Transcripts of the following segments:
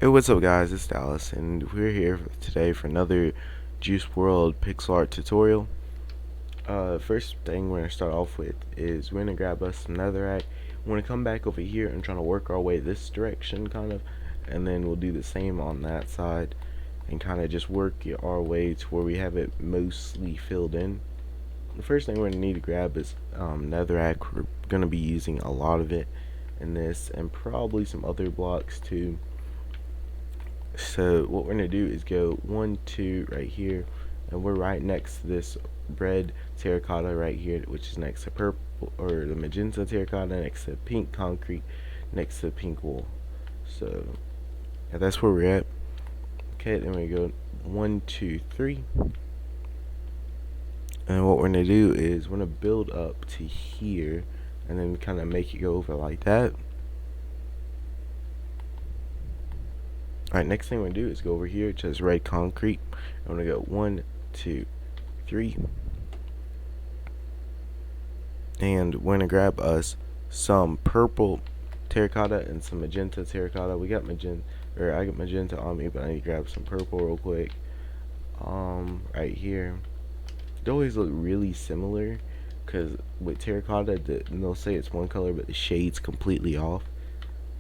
Hey, what's up, guys? It's Dallas, and we're here today for another Juice WRLD pixel art tutorial. First thing we're gonna start off with is we're gonna grab us some Netherrack. We're gonna come back over here and try to work our way this direction, kind of, and then we'll do the same on that side, and kind of just work our way to where we have it mostly filled in. The first thing we're gonna need to grab is Netherrack. We're gonna be using a lot of it in this, and probably some other blocks too. So what we're gonna do is go 1, 2 right here, and we're right next to this red terracotta right here, which is next to purple, or the magenta terracotta next to pink concrete, next to pink wool. So yeah, that's where we're at. Okay, then we go 1, 2, 3, and what we're gonna do is we're gonna build up to here, and then kind of make it go over like that. Alright, next thing we're gonna do is go over here to this red concrete. I'm gonna go 1, 2, 3, and we're gonna grab us some purple terracotta and some magenta terracotta. We got magenta, or I got magenta on me, but I need to grab some purple real quick. Right here. They always look really similar, cause with terracotta, they'll say it's one color, but the shade's completely off.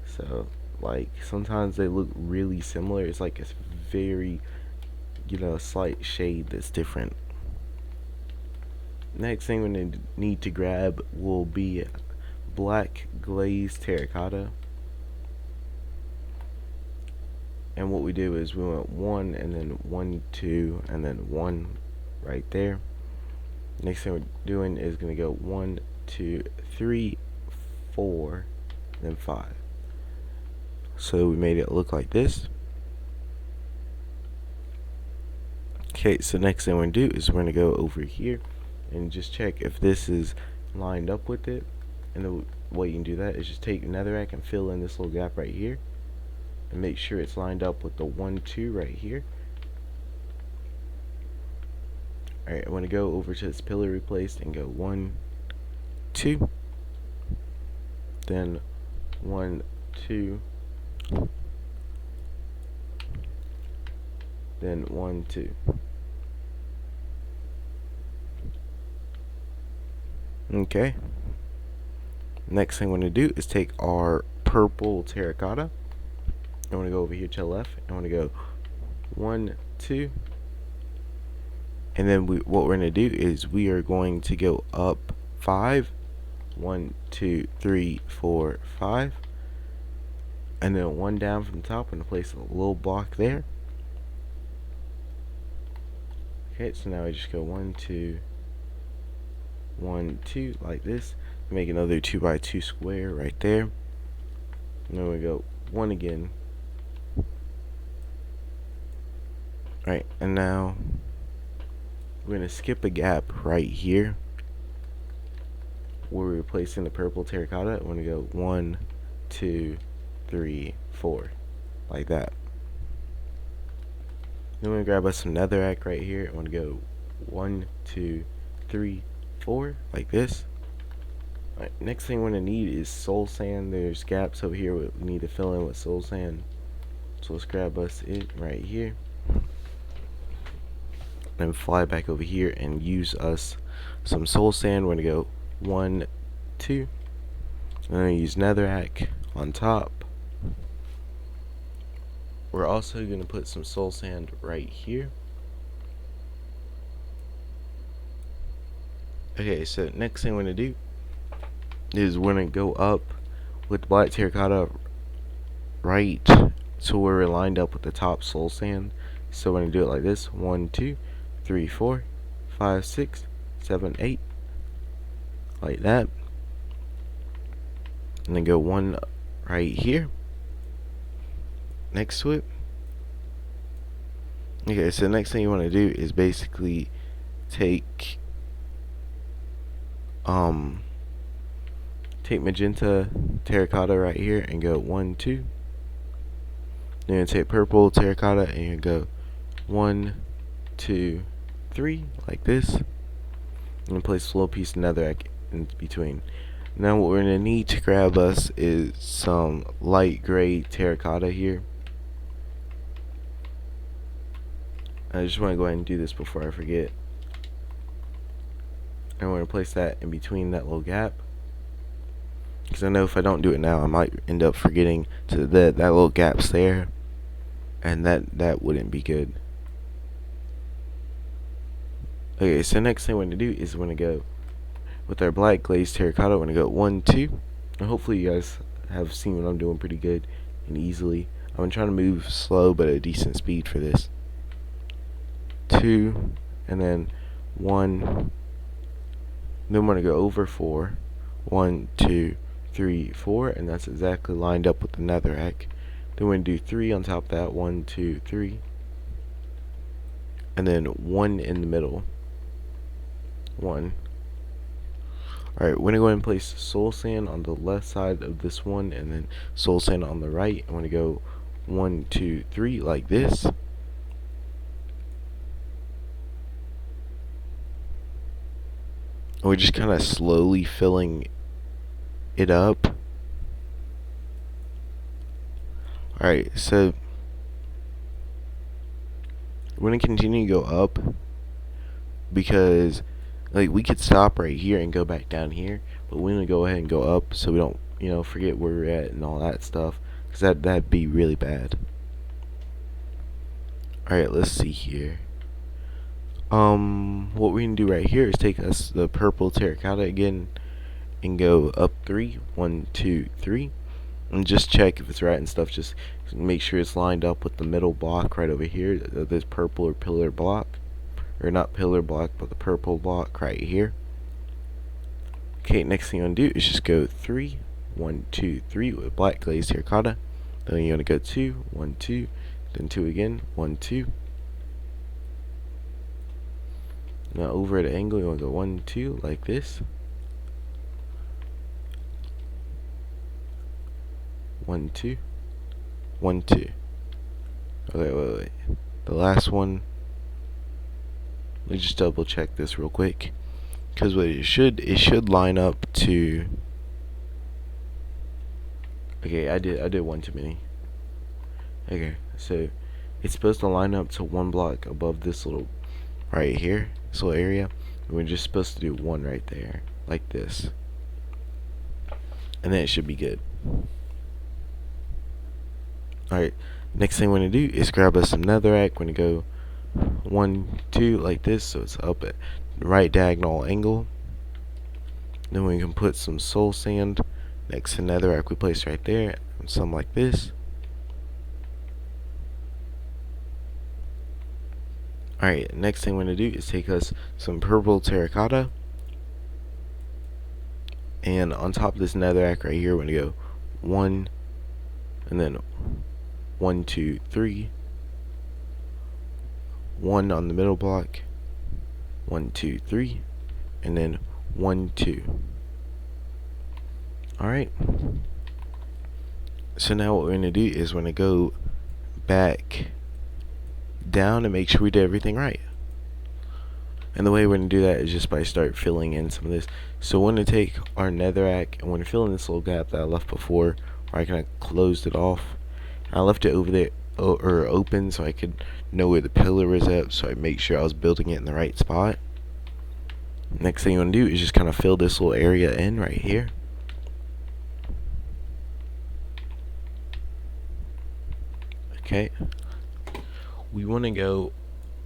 So like sometimes they look really similar. It's like it's very, slight shade that's different. Next thing we're gonna need to grab will be black glazed terracotta. And what we do is we want 1 and then 1, 2 and then 1 right there. Next thing we're doing is gonna go 1, 2, 3, 4, then 5. So we made it look like this. Okay, so next thing we're gonna do is we're gonna go over here and just check if this is lined up with it. And the way you can do that is just take Netherrack and fill in this little gap right here, and make sure it's lined up with the 1, 2 right here. Alright, I'm gonna go over to this pillar replaced and go 1, 2, then 1, 2, then 1, 2. Okay. Next thing I'm gonna do is take our purple terracotta. I'm gonna go over here to the left. I'm gonna go 1, 2, and then what we're gonna do is we are going to go up 5. 1, 2, 3, 4, 5, and then 1 down from the top, and place a little block there. Okay, so now I just go 1, 2, 1, 2 like this. Make another 2 by 2 square right there. And then we go 1 again. Right, and now we're gonna skip a gap right here where we're replacing the purple terracotta. I'm gonna go 1, 2, 3, 4, like that. Then we're gonna grab us some Netherrack right here. I'm gonna go 1, 2, 3, 4, like this. Alright, next thing we're gonna need is soul sand. There's gaps over here we need to fill in with soul sand. So let's grab us it right here. Then fly back over here and use us some soul sand. We're gonna go 1, 2, and then use Netherrack on top. We're also gonna put some soul sand right here. Okay, so next thing we're gonna do is we're gonna go up with black terracotta right to where we're lined up with the top soul sand. So we're gonna do it like this: 1, 2, 3, 4, 5, 6, 7, 8, like that. And then go 1 right here next to it. Okay, so the next thing you want to do is basically take magenta terracotta right here and go 1, 2. Then take purple terracotta and you go 1, 2, 3, like this. And place a little piece of Netherrack in between. Now what we're gonna need to grab us is some light gray terracotta here. I just want to go ahead and do this before I forget. I want to place that in between that little gap, because I know if I don't do it now, I might end up forgetting to that little gap's there, and that wouldn't be good. Okay, so next thing we're gonna do is we're gonna go with our black glazed terracotta. We're gonna go 1, 2, and hopefully you guys have seen what I'm doing pretty good and easily. I'm trying to move slow but at a decent speed for this. 2, and then 1. Then we're gonna go over 4. 1, 2, 3, 4, and that's exactly lined up with the netherrack. Then we're gonna do 3 on top of that. 1, 2, 3, and then 1 in the middle. 1. Alright, we're gonna go ahead and place soul sand on the left side of this one, and then soul sand on the right. I'm gonna go 1, 2, 3 like this. And we're just kind of slowly filling it up. Alright, so we're gonna continue to go up, because like we could stop right here and go back down here, but we're gonna go ahead and go up so we don't, forget where we're at and all that stuff, because that'd be really bad. Alright, let's see here. What we're gonna do right here is take us the purple terracotta again and go up 3. 1, 2, 3, and just check if it's right and stuff. Just make sure it's lined up with the middle block right over here, this purple or pillar block, or not pillar block, but the purple block right here. Okay, next thing you want to do is just go 3. 1, 2, 3 with black glazed terracotta. Then you want to go 2. 1, 2, then 2 again. 1, 2. Now over at an angle, you want to go 1, 2 like this. 1, 2. 1, 2. Okay, wait. The last one. Let me just double check this real quick, because what it should line up to. Okay, I did one too many. Okay, so it's supposed to line up to 1 block above this little right here, this little area. And we're just supposed to do 1 right there, like this, and then it should be good. Alright, next thing we're gonna do is grab us some netherrack. We're gonna go 1, 2 like this, so it's up at the right diagonal angle. Then we can put some soul sand next to netherrack we place right there, and some like this. Alright, next thing we're gonna do is take us some purple terracotta, and on top of this netherrack right here, we're gonna go 1, and then 1, 2, 3, 1 on the middle block, 1, 2, 3, and then 1, 2. Alright, so now what we're gonna do is we're gonna go back down and make sure we did everything right. And the way we're gonna do that is just by start filling in some of this. So we're gonna take our netherrack and we're gonna fill in this little gap that I left before, where I kind of closed it off. I left it over there or open so I could know where the pillar was at, so I make sure I was building it in the right spot. Next thing you want to do is just kind of fill this little area in right here. Okay, we want to go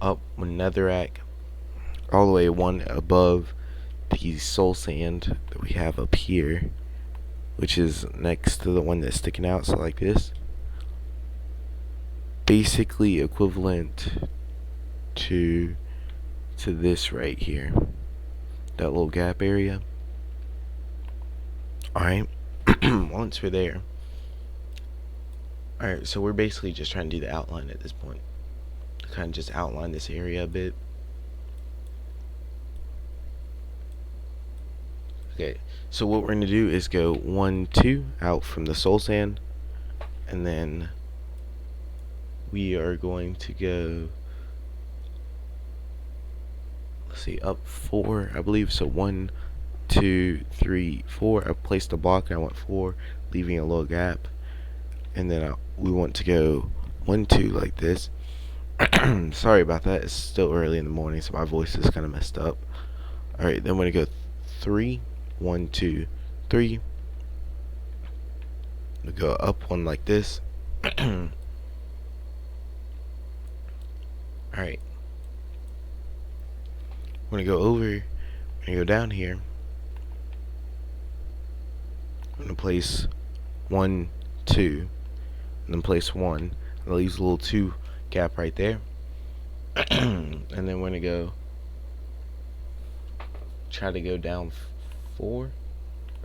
up with netherrack all the way 1 above the soul sand that we have up here, which is next to the one that's sticking out, so like this. Basically equivalent to this right here, that little gap area. Alright, once we're there, alright, so we're basically just trying to do the outline at this point. Kind of just outline this area a bit. Okay, so what we're going to do is go 1, 2 out from the soul sand, and then we are going to go, let's see, up 4, I believe. So 1, 2, 3, 4. I placed a block and I went 4, leaving a little gap, and then we want to go 1, 2 like this, Sorry about that. It's still early in the morning, so my voice is kind of messed up. All right, then we're gonna go 3, 1, 2, 3. We go up one like this. All right. We're gonna go over. We're gonna go down here. I'm gonna place 1, 2, and then place 1. That leaves a little 2 gap right there. And then we're gonna go try to go down 4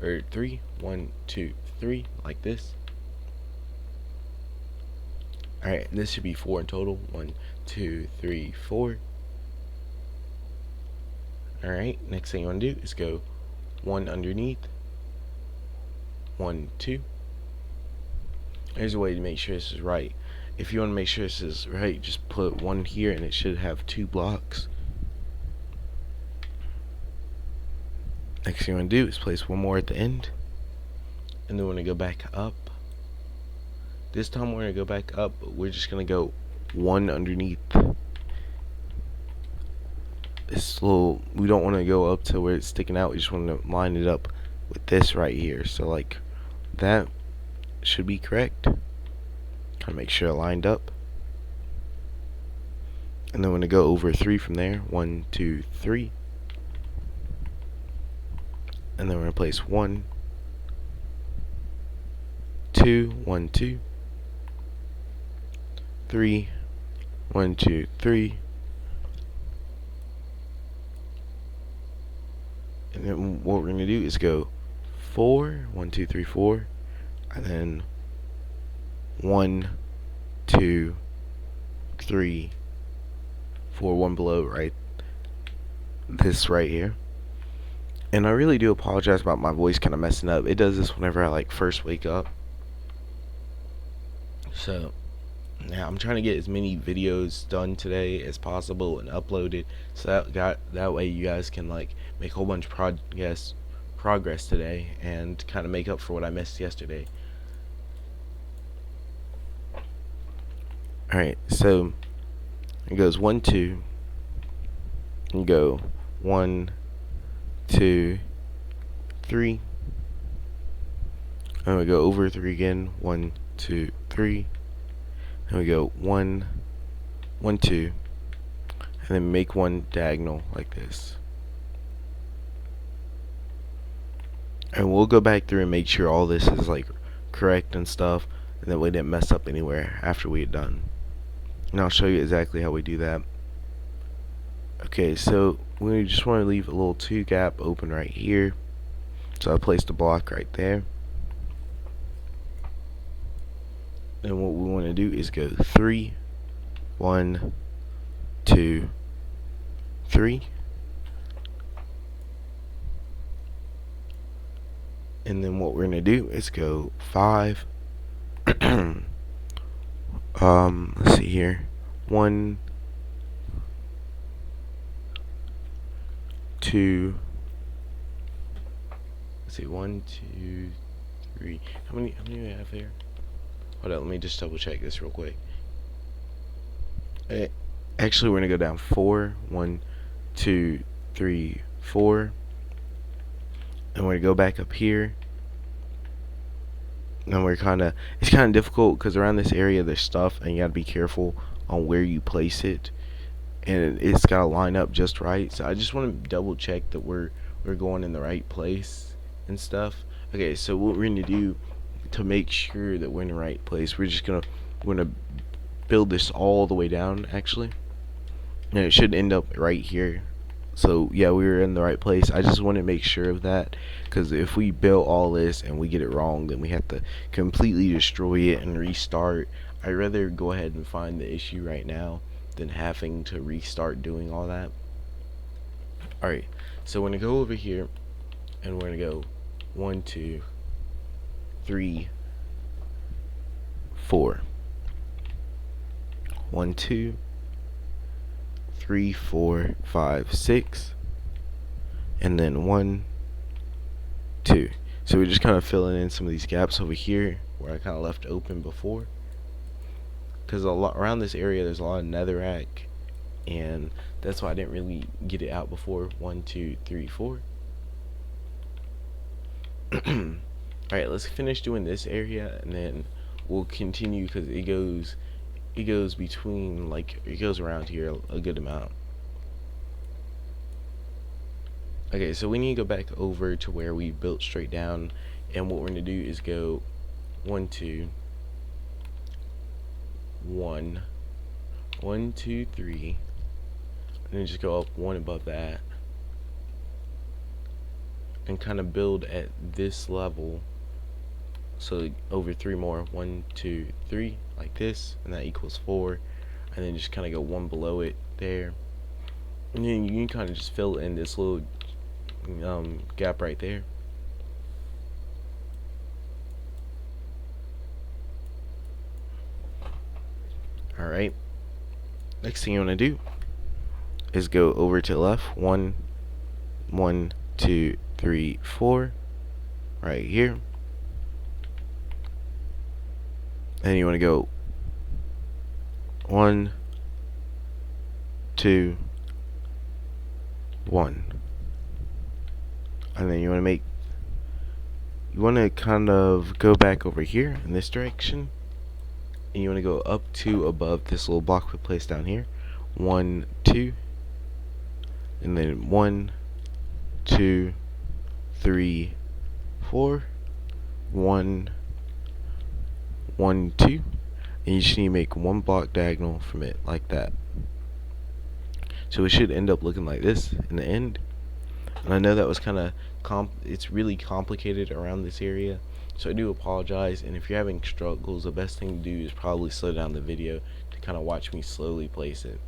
or 3. 1, 2, 3, like this. Alright, this should be 4 in total. 1, 2, 3, 4. Alright, next thing you want to do is go 1 underneath. 1, 2. Here's a way to make sure this is right. If you want to make sure this is right, just put 1 here and it should have 2 blocks. Next thing you want to do is place 1 more at the end. And then we're going to go back up. This time we're going to go back up, but we're just going to go 1 underneath. This little, we don't want to go up to where it's sticking out. We just want to line it up with this right here. So like that should be correct. Kind of make sure it lined up. And then we're going to go over 3 from there. 1, 2, 3. And then we're going to place 1, 2, 1, 2, 3, 1, 2, 3. And then what we're going to do is go 4, 1, 2, 3, 4, and then 1, 2, 3, 4, 1 below, right? This right here. And I really do apologize about my voice kind of messing up. It does this whenever I like first wake up. So yeah, I'm trying to get as many videos done today as possible and uploaded, so that way you guys can like make a whole bunch of progress today and kind of make up for what I missed yesterday. Alright, so it goes 1, 2, and go 1, 2, 3, and we go over 3 again. 1, 2, 3, and we go 1, 1, 2, and then make 1 diagonal like this. And we'll go back through and make sure all this is like correct and stuff, and that we didn't mess up anywhere after we had done. And I'll show you exactly how we do that. Okay, so we just want to leave a little 2 gap open right here. So I placed a block right there. And what we want to do is go 3, 1, 2, 3. And then what we're going to do is go 5. Let's see here. 1, 2. Let's see, 1, 2, 3. How many do we have here? Hold on, let me just double check this real quick. Actually, we're gonna go down 4. 1, 2, 3, 4. And we're gonna go back up here. And it's kind of difficult because around this area there's stuff, and you gotta be careful on where you place it, and it's gotta line up just right. So I just want to double check that we're going in the right place and stuff. Okay, so what we're gonna do to make sure that we're in the right place, we're gonna build this all the way down actually, and it should end up right here. So yeah, we were in the right place. I just want to make sure of that, because if we build all this and we get it wrong, then we have to completely destroy it and restart. I'd rather go ahead and find the issue right now than having to restart doing all that. Alright, so we're gonna go over here and we're gonna go 1, 2, 3, 4. 1, 2, 3, 4, 5, 6, and then 1, 2. So we're just kind of filling in some of these gaps over here where I kind of left open before, because a lot around this area there's a lot of netherrack, and that's why I didn't really get it out before. 1, 2, 3, 4. Alright, let's finish doing this area, and then we'll continue, because it goes between, like, it goes around here a good amount. Okay, so we need to go back over to where we built straight down, and what we're going to do is go 1, 2, 1, 1, 2, 3, and then just go up one above that, and kind of build at this level. So over 3 more, 1, 2, 3, like this, and that equals 4, and then just kind of go one below it there, and then you can kind of just fill in this little gap right there. Alright, next thing you want to do is go over to the left. 1, 1, 2, 3, 4, right here. And you want to go 1, 2, 1, and then you want to kind of go back over here in this direction, and you want to go up to above this little block we placed down here. 1, 2, and then 1, 2, 3, 4, 1, 1, 2, and you just need to make one block diagonal from it, like that. So it should end up looking like this in the end. And I know that was kind of it's really complicated around this area, so I do apologize. And if you're having struggles, the best thing to do is probably slow down the video to kind of watch me slowly place it.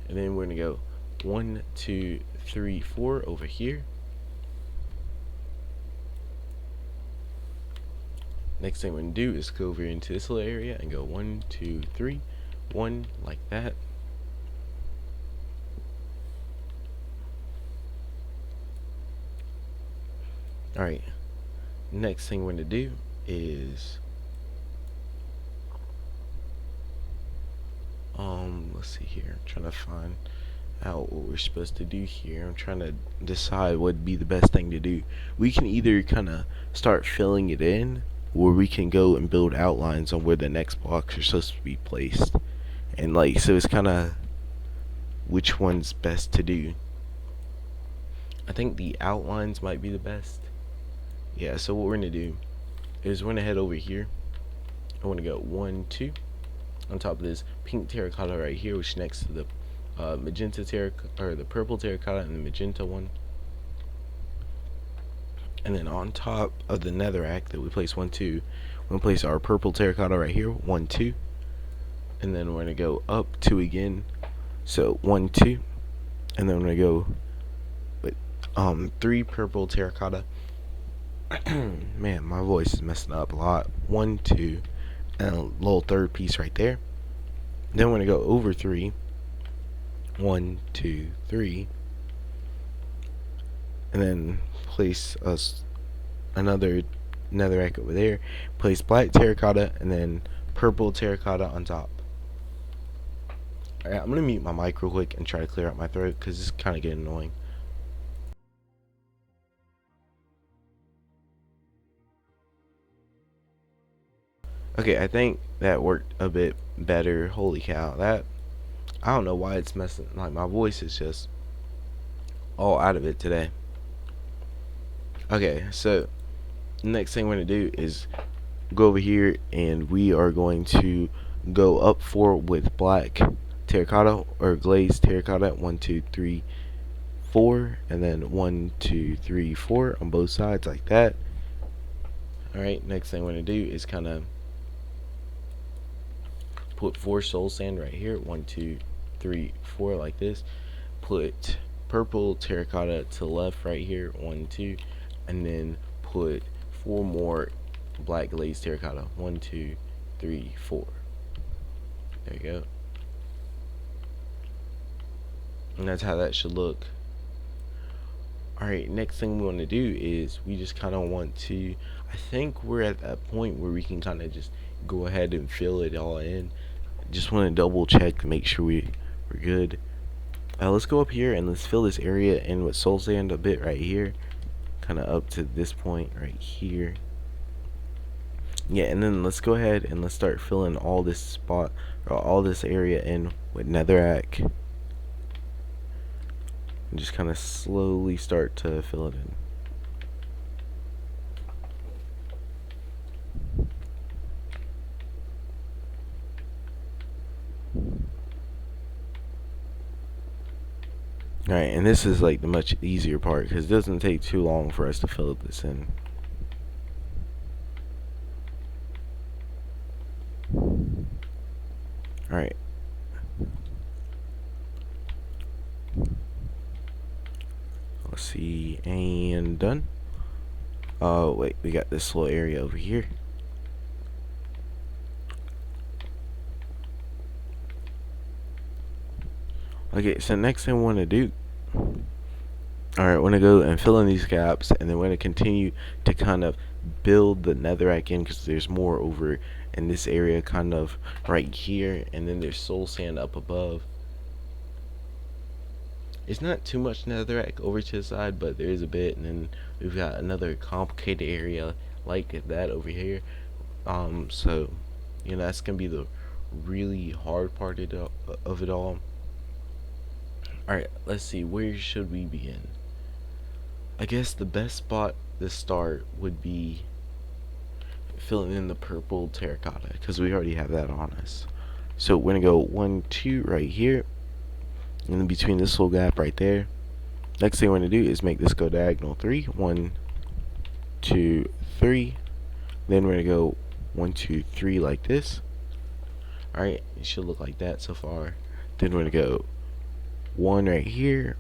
And then we're gonna go 1, 2, 3, 4 over here. Next thing we're gonna do is go over into this little area and go 1, 2, 3, 1, like that. Alright, next thing we're gonna do is let's see here. I'm trying to find out what we're supposed to do here. I'm trying to decide what would be the best thing to do. We can either kind of start filling it in, or we can go and build outlines on where the next blocks are supposed to be placed. And like, so it's kind of which one's best to do. I think the outlines might be the best. Yeah, so what we're gonna do is we're gonna head over here. I want to go 1, 2 on top of this pink terracotta right here, which is next to the magenta terracotta, or the purple terracotta and the magenta one. And then on top of the netherrack that we place 1, 2, we're gonna place our purple terracotta right here, 1, 2, and then we're gonna go up 2 again. So 1, 2, and then we're gonna go with 3 purple terracotta. Man, my voice is messing up a lot. 1, 2, and a little third piece right there. Then we're gonna go over 3. 1, 2, 3, and then place us another netherrack over there. Place black terracotta and then purple terracotta on top. Alright, I'm gonna mute my mic real quick and try to clear out my throat because it's kind of getting annoying. Okay, I think that worked a bit better. Holy cow, that, I don't know why it's messing, like my voice is just all out of it today. Okay, so next thing we're gonna do is go over here, and we are going to go up 4 with black terracotta or glazed terracotta. 1, 2, 3, 4, and then 1, 2, 3, 4 on both sides, like that. Alright, next thing we're gonna do is kind of put 4 soul sand right here. 1, 2, 3, 4, like this. Put purple terracotta to the left right here. 1, 2, and then put 4 more black glazed terracotta. 1, 2, 3, 4. There you go. And that's how that should look. Alright, next thing we want to do is we just kind of want to, I think we're at that point where we can kind of just go ahead and fill it all in. just want to double check to make sure we're good. Let's go up here and let's fill this area in with soul sand a bit right here, kind of up to this point right here. Yeah, and then let's go ahead and let's start filling all this spot or all this area in with netherrack, and just kind of slowly start to fill it in. Alright, and this is like the much easier part because it doesn't take too long for us to fill this in. Alright. Let's see, and done. Oh, wait, we got this little area over here. Okay, so next thing we want to do, alright, I want to go and fill in these gaps, and then we're going to continue to kind of build the netherrack in because there's more over in this area kind of right here, and then there's soul sand up above. It's not too much netherrack over to the side, but there is a bit, and then we've got another complicated area like that over here. So, you know, that's going to be the really hard part of it all. Alright, let's see, where should we begin? I guess the best spot to start would be filling in the purple terracotta, because we already have that on us. So we're going to go 1, 2 right here, and then between this little gap right there. Next thing we're going to do is make this go diagonal 3. 1, 2, 3. Then we're going to go 1, 2, 3 like this. Alright, it should look like that so far. Then we're going to go 1 right here,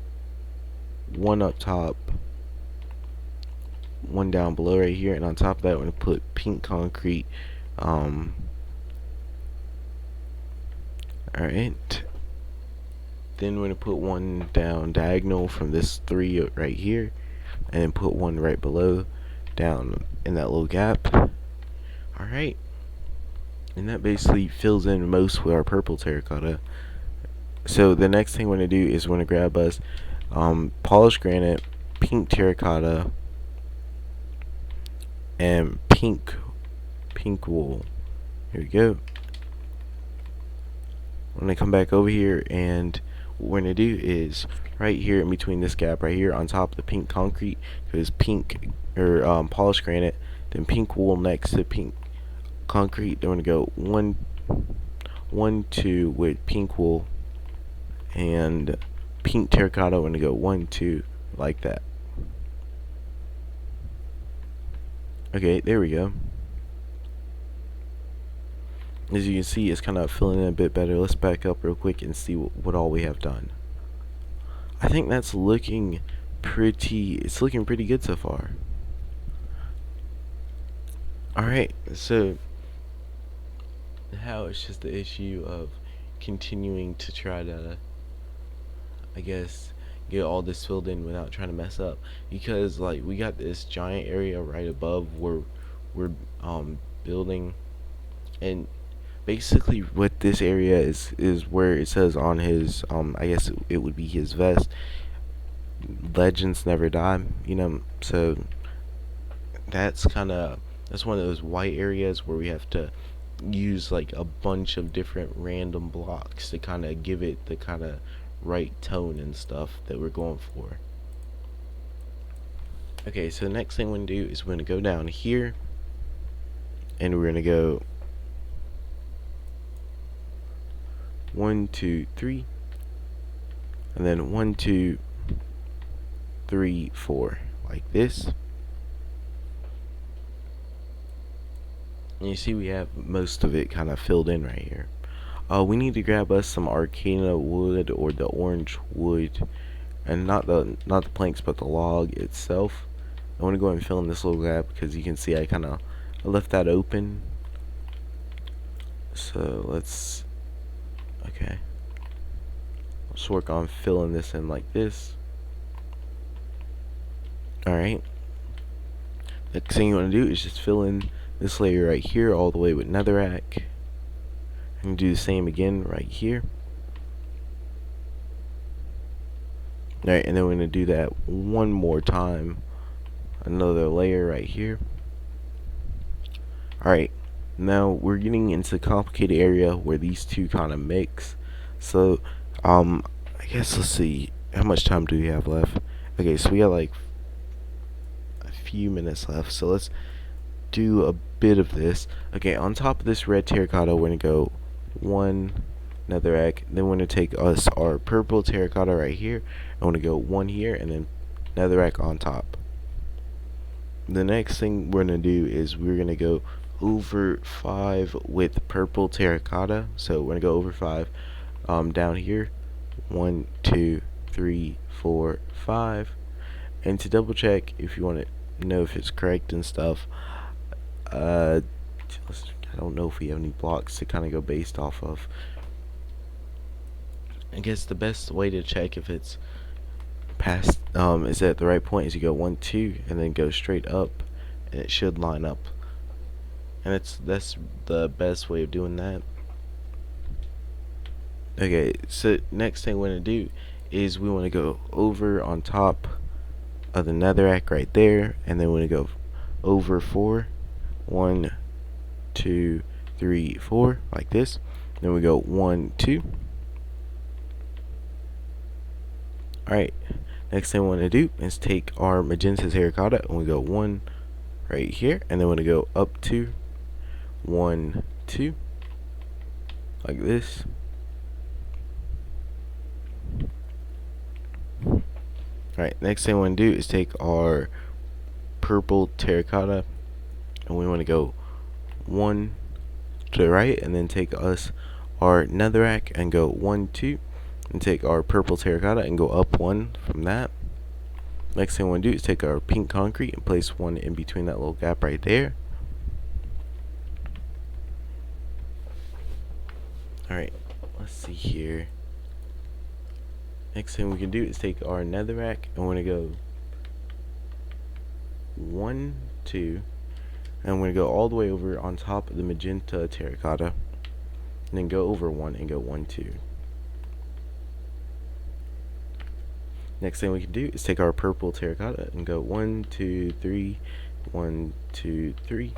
1 up top, 1 down below right here, and on top of that we're going to put pink concrete. Alright, then we're going to put 1 down diagonal from this 3 right here, and then put 1 right below down in that little gap. Alright, and that basically fills in most with our purple terracotta. So the next thing we're going to do is we're going to grab us polished granite, pink terracotta, and pink wool. Here we go. I'm going to come back over here, and what we're going to do is right here in between this gap right here on top of the pink concrete, because pink or polished granite, then pink wool next to pink concrete. Then we're going to go 1, 2 with pink wool, and pink terracotta. We're going to go 1, 2 like that. Okay, there we go. As you can see, it's kind of filling in a bit better. Let's back up real quick and see what all we have done. I think that's looking it's looking pretty good so far. Alright, so now it's just the issue of continuing to try to, I guess, get all this filled in without trying to mess up, because like we got this giant area right above where we're building, and basically what this area is where it says on his I guess it would be his vest, legends never die, you know. So that's one of those white areas where we have to use like a bunch of different random blocks to kind of give it the kind of right tone and stuff that we're going for. Okay, so the next thing we're going to do is we're going to go down here, and we're going to go 1, 2, 3, and then 1, 2, 3, 4 like this. And you see we have most of it kind of filled in right here. We need to grab us some arcana wood, or the orange wood, and not the planks but the log itself. I want to go ahead and fill in this little gap because you can see I left that open. So let's work on filling this in like this. Alright, next thing you want to do is just fill in this layer right here all the way with netherrack. And do the same again right here. Alright, and then we're going to do that one more time. Another layer right here. Alright, now we're getting into the complicated area where these two kind of mix. So, I guess let's see. How much time do we have left? Okay, so we got like a few minutes left. So let's do a bit of this. Okay, on top of this red terracotta, we're going to go one netherrack. Then we're going to take us our purple terracotta right here. I'm going to go one here and then netherrack on top. The next thing we're going to do is we're going to go over 5 with purple terracotta. So we're going to go over 5 down here. 1, 2, 3, 4, 5. And to double check if you want to know if it's correct and stuff, I don't know if we have any blocks to kind of go based off of. I guess the best way to check if it's past is at the right point is you go 1, 2 and then go straight up, and it should line up. And that's the best way of doing that. Okay, so next thing we're gonna do is we want to go over on top of the netherrack right there, and then we're gonna go over 4. 1, 2, 3, 4, like this. Then we go 1, 2. Alright, next thing we want to do is take our magenta terracotta and we go 1 right here, and then we're going to go up 2, 1, 2, like this. Alright, next thing we want to do is take our purple terracotta and we want to go 1 to the right, and then take us our netherrack and go 1, 2, and take our purple terracotta and go up 1 from that. Next thing we want to do is take our pink concrete and place 1 in between that little gap right there. Alright, let's see here. Next thing we can do is take our netherrack and we're going to go 1, 2, and we're going to go all the way over on top of the magenta terracotta, and then go over 1 and go 1, 2. Next thing we can do is take our purple terracotta and go 1, 2, 3, 1, 2, 3,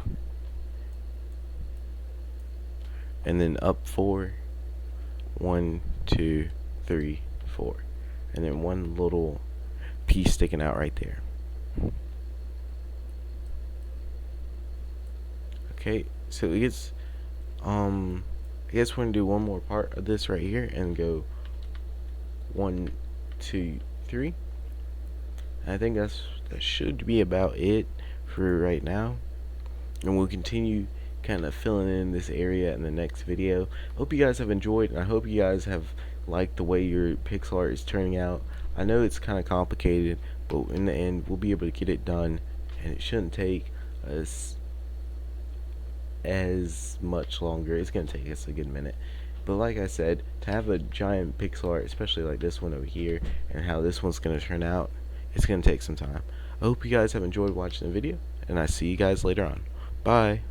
and then up 4, 1, 2, 3, 4, and then one little piece sticking out right there. Okay, so it gets I guess we're gonna do one more part of this right here and go 1, 2, 3. I think that should be about it for right now, and we'll continue kind of filling in this area in the next video. Hope you guys have enjoyed, and I hope you guys have liked the way your pixel art is turning out. I know it's kind of complicated, but in the end we'll be able to get it done, and it shouldn't take us as much longer. It's gonna take us a good minute, but like I said, to have a giant pixel art, especially like this one over here, and how this one's gonna turn out, it's gonna take some time. I hope you guys have enjoyed watching the video, and I see you guys later on. Bye.